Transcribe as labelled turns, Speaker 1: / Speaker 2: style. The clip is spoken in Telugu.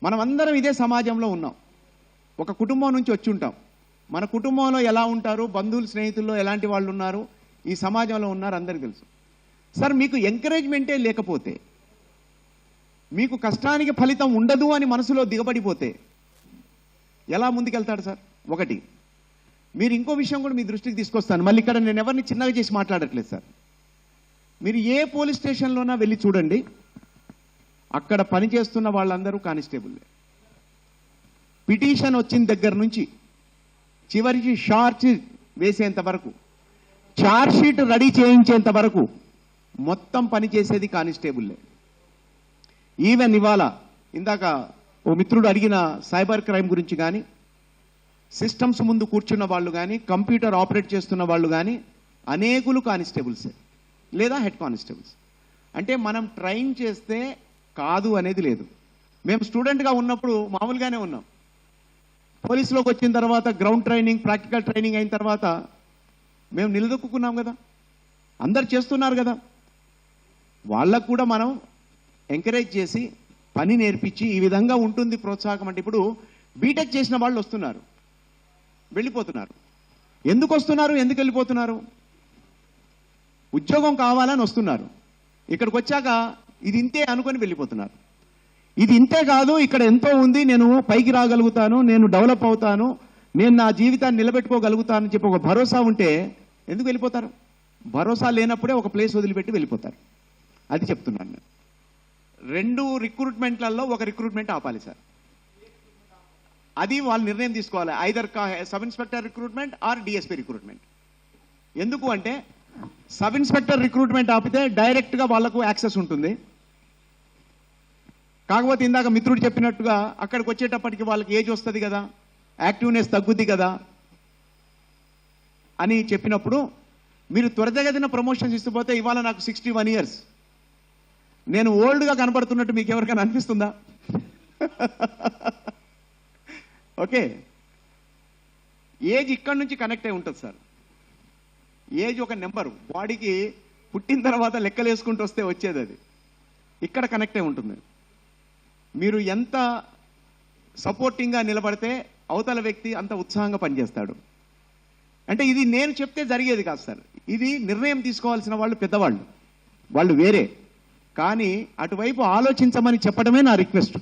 Speaker 1: మనమందరం ఇదే సమాజంలో ఉన్నాం, ఒక కుటుంబం నుంచి వచ్చి ఉంటాం. మన కుటుంబంలో ఎలా ఉంటారు, బంధువులు స్నేహితుల్లో ఎలాంటి వాళ్ళు ఉన్నారు, ఈ సమాజంలో ఉన్నారు, అందరికీ తెలుసు. సార్ మీకు ఎంకరేజ్మెంటే లేకపోతే, మీకు కష్టానికి ఫలితం ఉండదు అని మనసులో దిగబడిపోతే ఎలా ముందుకెళ్తాడు సార్? ఒకటి. మీరు ఇంకో విషయం కూడా మీ దృష్టికి తీసుకొస్తాను. మళ్ళీ ఇక్కడ నేను ఎవరిని చిన్నగా చేసి మాట్లాడట్లేదు సార్. మీరు ఏ పోలీస్ స్టేషన్లోనా వెళ్ళి చూడండి, అక్కడ పనిచేస్తున్న వాళ్ళందరూ కానిస్టేబుల్లే. పిటిషన్ వచ్చిన దగ్గర నుంచి చివరికి షార్ట్ వేసేంత వరకు, ఛార్జ్ షీట్ రెడీ చేయించేంత వరకు మొత్తం పనిచేసేది కానిస్టేబుల్లే. ఈవెన్ ఇవాళ ఇందాక ఓ మిత్రుడు అడిగిన సైబర్ క్రైమ్ గురించి కానీ, సిస్టమ్స్ ముందు కూర్చున్న వాళ్ళు కానీ, కంప్యూటర్ ఆపరేట్ చేస్తున్న వాళ్ళు కానీ అనేకులు కానిస్టేబుల్సే లేదా హెడ్ కానిస్టేబుల్స్. అంటే మనం ట్రైన్ చేస్తే కాదు అనేది లేదు. మేము స్టూడెంట్గా ఉన్నప్పుడు మామూలుగానే ఉన్నాం. పోలీసులోకి వచ్చిన తర్వాత గ్రౌండ్ ట్రైనింగ్, ప్రాక్టికల్ ట్రైనింగ్ అయిన తర్వాత మేము నిలదొక్కున్నాం కదా, అందరు చేస్తున్నారు కదా. వాళ్ళకు కూడా మనం ఎంకరేజ్ చేసి పని నేర్పించి ఈ విధంగా ఉంటుంది ప్రోత్సాహం. అంటే ఇప్పుడు బీటెక్ చేసిన వాళ్ళు వస్తున్నారు, వెళ్ళిపోతున్నారు. ఎందుకు వస్తున్నారు, ఎందుకు వెళ్ళిపోతున్నారు? ఉద్యోగం కావాలని వస్తున్నారు. ఇక్కడికి వచ్చాక ఇది ఇంతే అనుకొని వెళ్ళిపోతున్నారు. ఇది ఇంతే కాదు, ఇక్కడ ఎంతో ఉంది, నేను పైకి రాగలుగుతాను, నేను డెవలప్ అవుతాను, నేను నా జీవితాన్ని నిలబెట్టుకోగలుగుతానని చెప్పి ఒక భరోసా ఉంటే ఎందుకు వెళ్ళిపోతారు? భరోసా లేనప్పుడే ఒక ప్లేస్ వదిలిపెట్టి వెళ్ళిపోతారు. అది చెప్తున్నాను నేను. 2 రిక్రూట్మెంట్లలో ఒక రిక్రూట్మెంట్ ఆపాలి సార్. అది వాళ్ళు నిర్ణయం తీసుకోవాలి, either sub inspector recruitment or DSP recruitment. ఎందుకు అంటే సబ్ ఇన్స్పెక్టర్ రిక్రూట్మెంట్ ఆపితే డైరెక్ట్గా వాళ్లకు యాక్సెస్ ఉంటుంది. కాకపోతే ఇందాక మిత్రుడు చెప్పినట్టుగా అక్కడికి వచ్చేటప్పటికి వాళ్ళకి ఏజ్ వస్తుంది కదా, యాక్టివ్నెస్ తగ్గుద్ది కదా అని చెప్పినప్పుడు మీరు త్వరితగతిన ప్రమోషన్స్ ఇస్తుపోతే, ఇవాళ నాకు 61 years, నేను ఓల్డ్గా కనపడుతున్నట్టు మీకు ఎవరికైనా అనిపిస్తుందా? ఓకే, ఏజ్ ఇక్కడ నుంచి కనెక్ట్ అయి ఉంటుంది సార్. ఏజ్ ఒక నెంబరు, బాడీకి పుట్టిన తర్వాత లెక్కలు వేసుకుంటూ వస్తే వచ్చేది, అది ఇక్కడ కనెక్ట్ అయి ఉంటుంది. మీరు ఎంత సపోర్టింగ్గా నిలబడితే అవతల వ్యక్తి అంత ఉత్సాహంగా పనిచేస్తాడు. అంటే ఇది నేను చెప్తే జరిగేది కాదు సార్, ఇది నిర్ణయం తీసుకోవాల్సిన వాళ్ళు పెద్దవాళ్ళు, వాళ్ళు వేరే. కానీ అటువైపు ఆలోచించమని చెప్పడమే నా రిక్వెస్ట్.